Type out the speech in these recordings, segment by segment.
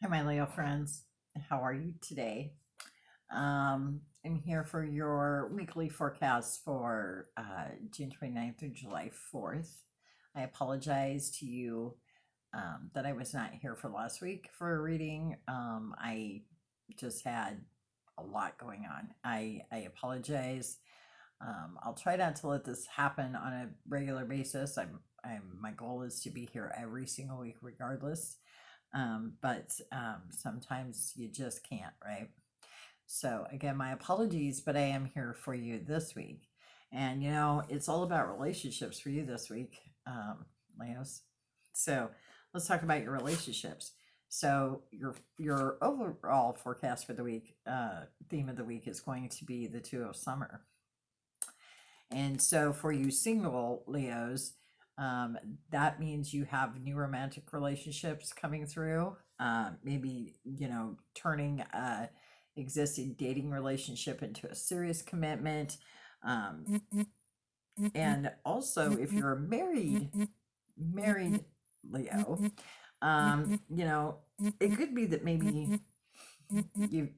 Hi, my Leo friends. How are you today? I'm here for your weekly forecast for June 29th through July 4th. I apologize to you that I was not here for last week for a reading. I just had a lot going on. I apologize. I'll try not to let this happen on a regular basis. My goal is to be here every single week, regardless. But sometimes you just can't, right? So, again, my apologies, but I am here for you this week. And, it's all about relationships for you this week, Leos. So, let's talk about your relationships. So, your overall forecast for the week, theme of the week is going to be the two of summer. And so, for you single Leos, that means you have new romantic relationships coming through. Maybe, turning a existing dating relationship into a serious commitment. Um, and also, if you're a married Leo, it could be that maybe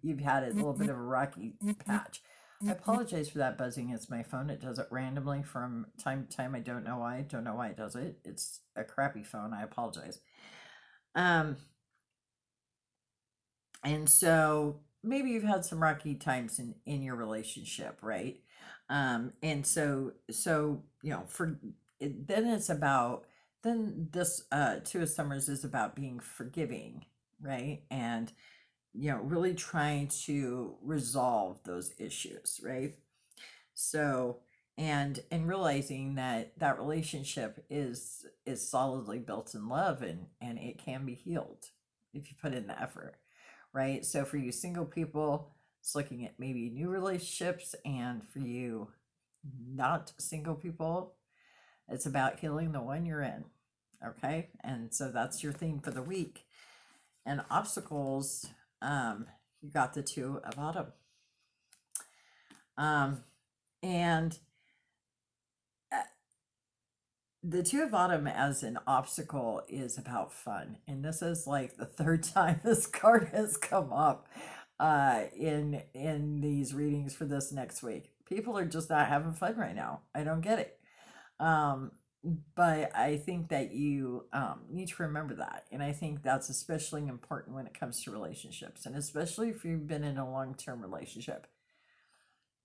you've had a little bit of a rocky patch. I apologize for that buzzing. It's my phone. It does it randomly from time to time. I don't know why. Don't know why it does it. It's a crappy phone. I apologize. Um, and so maybe you've had some rocky times in your relationship, right? And so for then it's about then this two of summers is about being forgiving, right? And really trying to resolve those issues, right? So, and realizing that that relationship is solidly built in love, and it can be healed if you put in the effort, right? So for you single people, it's looking at maybe new relationships, and for you not single people, it's about healing the one you're in. Okay, and so that's your theme for the week. And obstacles, you got the two of autumn. And the two of autumn as an obstacle is about fun, and this is like the third time this card has come up in these readings for this next week. People are just not having fun right now. I don't get it. um but I think that you need to remember that, and I think that's especially important when it comes to relationships, and especially if you've been in a long-term relationship.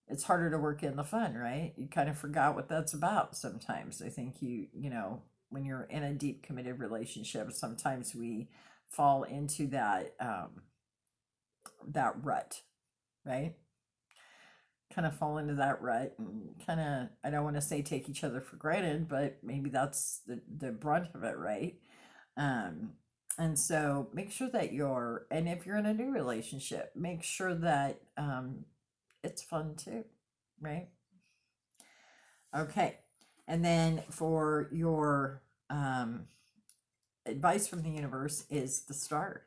It's harder to work in the fun, right? You kind of forgot what that's about sometimes. I think when you're in a deep committed relationship, sometimes we fall into that rut, right? Kind of fall into that rut and kind of, I don't want to say take each other for granted, but maybe that's the brunt of it, right? Um, and so make sure that and if you're in a new relationship, make sure that it's fun too, right? Okay. And then for your advice from the universe is the star.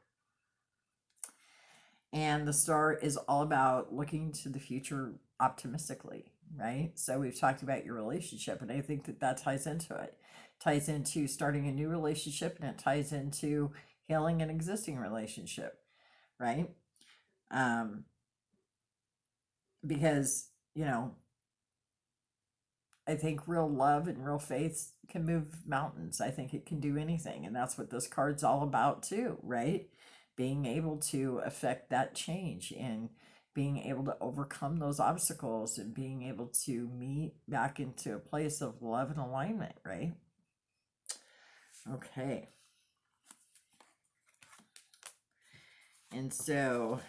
And the star is all about looking to the future optimistically, right? So we've talked about your relationship, and I think that ties into it. Ties into starting a new relationship, and it ties into healing an existing relationship, right? Um, because, I think real love and real faith can move mountains. I think it can do anything. And that's what this card's all about, too, right? Being able to affect that change and being able to overcome those obstacles and being able to meet back into a place of love and alignment, right? Okay. And so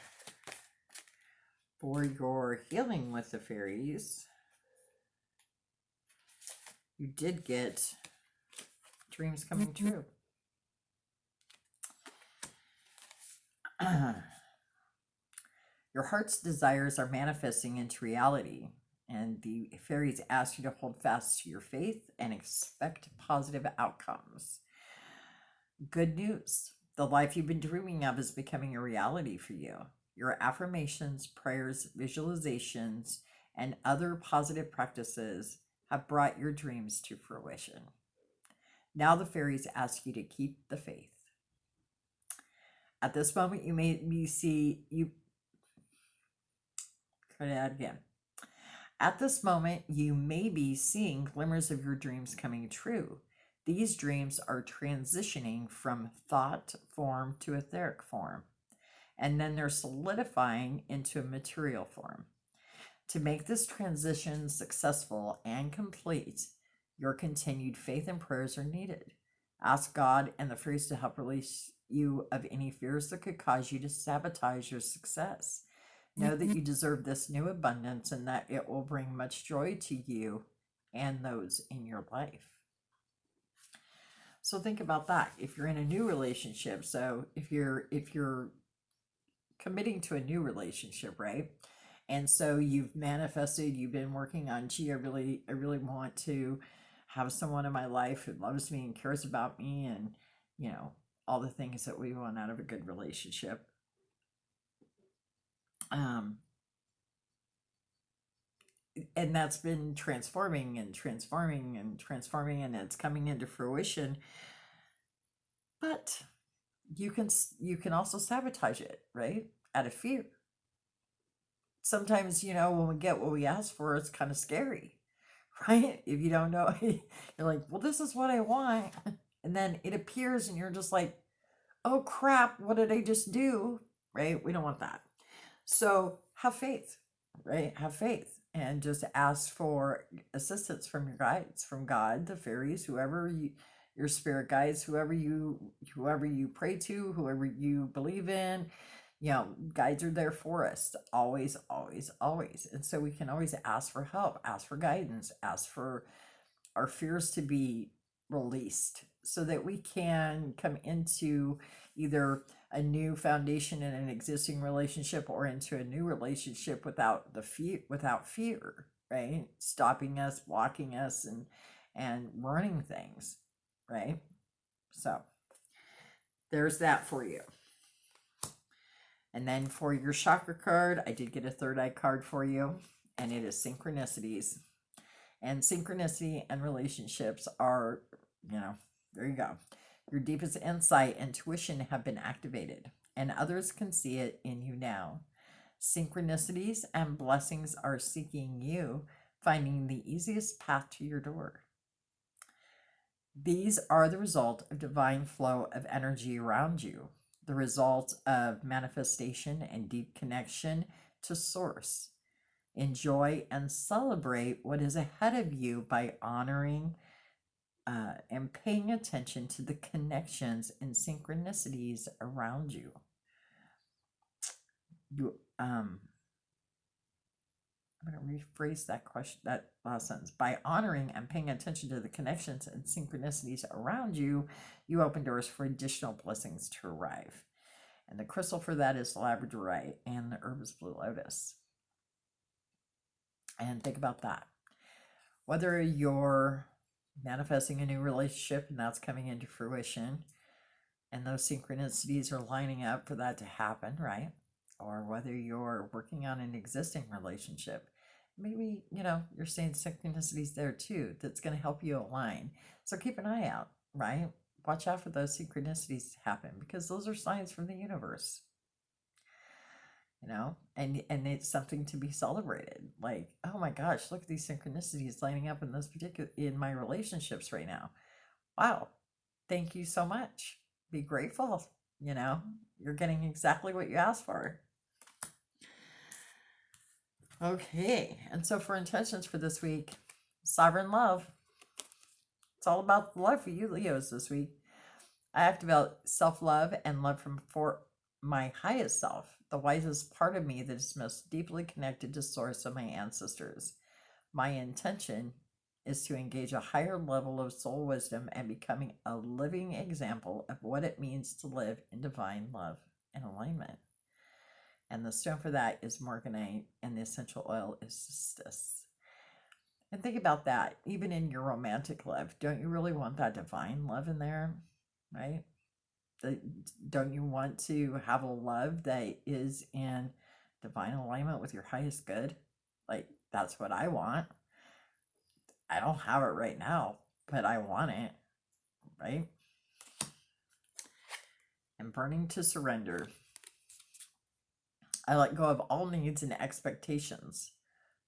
for your healing with the fairies, you did get dreams coming true. Your heart's desires are manifesting into reality, and the fairies ask you to hold fast to your faith and expect positive outcomes. Good news, the life you've been dreaming of is becoming a reality for you. Your affirmations, prayers, visualizations, and other positive practices have brought your dreams to fruition. Now the fairies ask you to keep the faith. At this moment, you may be see you try that again. At this moment, you may be seeing glimmers of your dreams coming true. These dreams are transitioning from thought form to etheric form, and then they're solidifying into a material form. To make this transition successful and complete, your continued faith and prayers are needed. Ask God and the fairies to help release you of any fears that could cause you to sabotage your success. Know that you deserve this new abundance and that it will bring much joy to you and those in your life. So think about that. If you're in a new relationship, so if you're committing to a new relationship, right? And so you've manifested, you've been working on, gee, I really want to have someone in my life who loves me and cares about me, and all the things that we want out of a good relationship. And that's been transforming and transforming and transforming, and it's coming into fruition. But you can also sabotage it, right? Out of fear. Sometimes, when we get what we ask for, it's kind of scary, right? If you don't know, you're like, well, this is what I want. And then it appears and you're just like, oh crap, what did I just do? Right? We don't want that. So have faith, right? Have faith and just ask for assistance from your guides, from God, the fairies, whoever your spirit guides, whoever you pray to, whoever you believe in. Guides are there for us always, always, always. And so we can always ask for help, ask for guidance, ask for our fears to be released so that we can come into either a new foundation in an existing relationship or into a new relationship without fear, right? Stopping us, blocking us, and running things, right? So there's that for you. And then for your chakra card, I did get a third eye card for you, and it is synchronicities. And synchronicity and relationships are, there you go. Your deepest insight and intuition have been activated, and others can see it in you now. Synchronicities and blessings are seeking you, finding the easiest path to your door. These are the result of divine flow of energy around you, the result of manifestation and deep connection to Source. Enjoy and celebrate what is ahead of you by honoring and paying attention to the connections and synchronicities around you. I'm going to rephrase that question, that last sentence. By honoring and paying attention to the connections and synchronicities around you, you open doors for additional blessings to arrive. And the crystal for that is labradorite, and the herb is blue lotus. And think about that. Whether you're manifesting a new relationship and that's coming into fruition, and those synchronicities are lining up for that to happen, right? Or whether you're working on an existing relationship, maybe, you're seeing synchronicities there too that's going to help you align. So keep an eye out, right? Watch out for those synchronicities to happen, because those are signs from the universe. And it's something to be celebrated. Like, oh my gosh, look at these synchronicities lining up in my relationships right now. Wow, thank you so much. Be grateful. You're getting exactly what you asked for. Okay, and so for intentions for this week, sovereign love. It's all about the love for you, Leos, this week. I activate self-love and love for my highest self, the wisest part of me that is most deeply connected to Source of my ancestors. My intention is to engage a higher level of soul wisdom and becoming a living example of what it means to live in divine love and alignment. And the stone for that is morganite, and the essential oil is cistus. And think about that. Even in your romantic love, don't you really want that divine love in there, right? Don't you want to have a love that is in divine alignment with your highest good? Like, that's what I want. I don't have it right now, but I want it, right? and burning to surrender. I let go of all needs and expectations,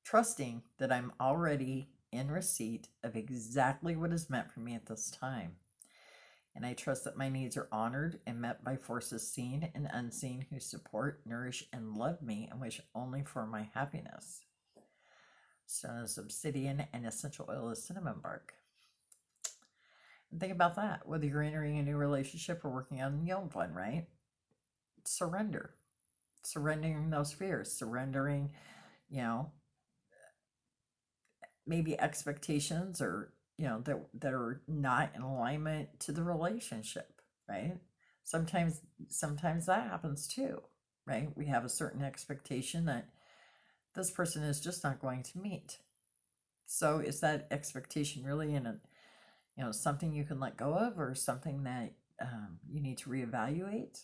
trusting that I'm already in receipt of exactly what is meant for me at this time. And I trust that my needs are honored and met by forces seen and unseen who support, nourish, and love me and wish only for my happiness. Stone is obsidian and essential oil is cinnamon bark. And think about that, whether you're entering a new relationship or working on the old one, right? Surrender. Surrendering those fears, surrendering, you know, maybe expectations or, that are not in alignment to the relationship, right? Sometimes that happens too, right? We have a certain expectation that this person is just not going to meet. So is that expectation really in something you can let go of, or something that you need to reevaluate?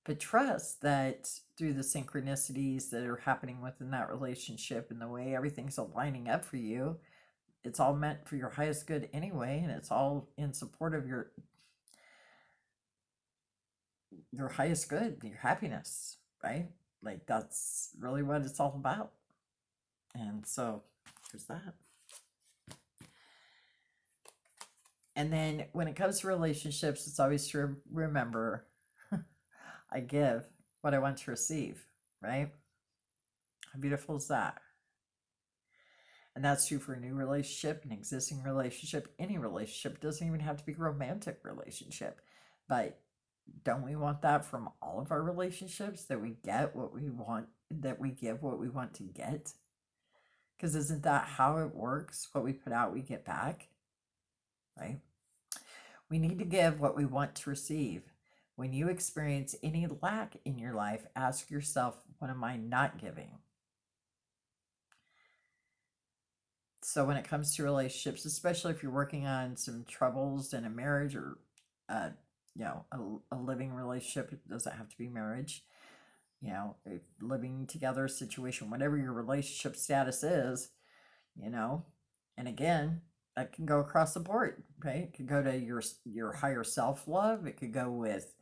But trust that through the synchronicities that are happening within that relationship and the way everything's aligning up for you, it's all meant for your highest good anyway, and it's all in support of your highest good, your happiness, right? Like that's really what it's all about. And so there's that. And then when it comes to relationships, it's always to remember I give what I want to receive, right? How beautiful is that? And that's true for a new relationship, an existing relationship, any relationship. It doesn't even have to be a romantic relationship. But don't we want that from all of our relationships? That we get what we want, that we give what we want to get? Because isn't that how it works? What we put out, we get back, right? We need to give what we want to receive. When you experience any lack in your life, ask yourself, what am I not giving? So when it comes to relationships, especially if you're working on some troubles in a marriage or, a living relationship, it doesn't have to be marriage, a living together situation, whatever your relationship status is, and again, that can go across the board, right? It could go to your higher self-love. It could go with,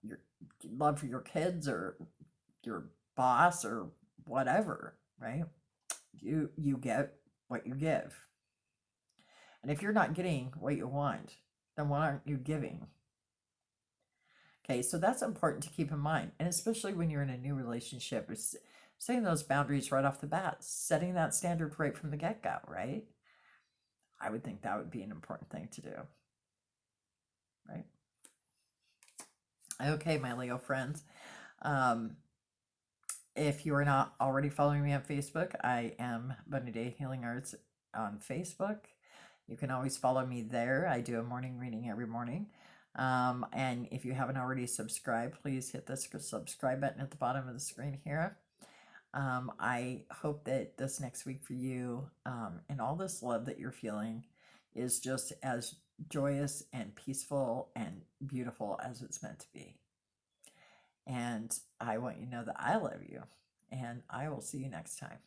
your love for your kids or your boss or whatever, right? You get what you give. And if you're not getting what you want, then why aren't you giving? Okay, so that's important to keep in mind. And especially when you're in a new relationship, is setting those boundaries right off the bat, setting that standard right from the get-go, right? I would think that would be an important thing to do, right? Okay, my Leo friends. If you are not already following me on Facebook, I am Bunny Day Healing Arts on Facebook. You can always follow me there. I do a morning reading every morning. And if you haven't already subscribed, please hit the subscribe button at the bottom of the screen here. I hope that this next week for you, and all this love that you're feeling, is just as joyous and peaceful and beautiful as it's meant to be. And I want you to know that I love you, and I will see you next time.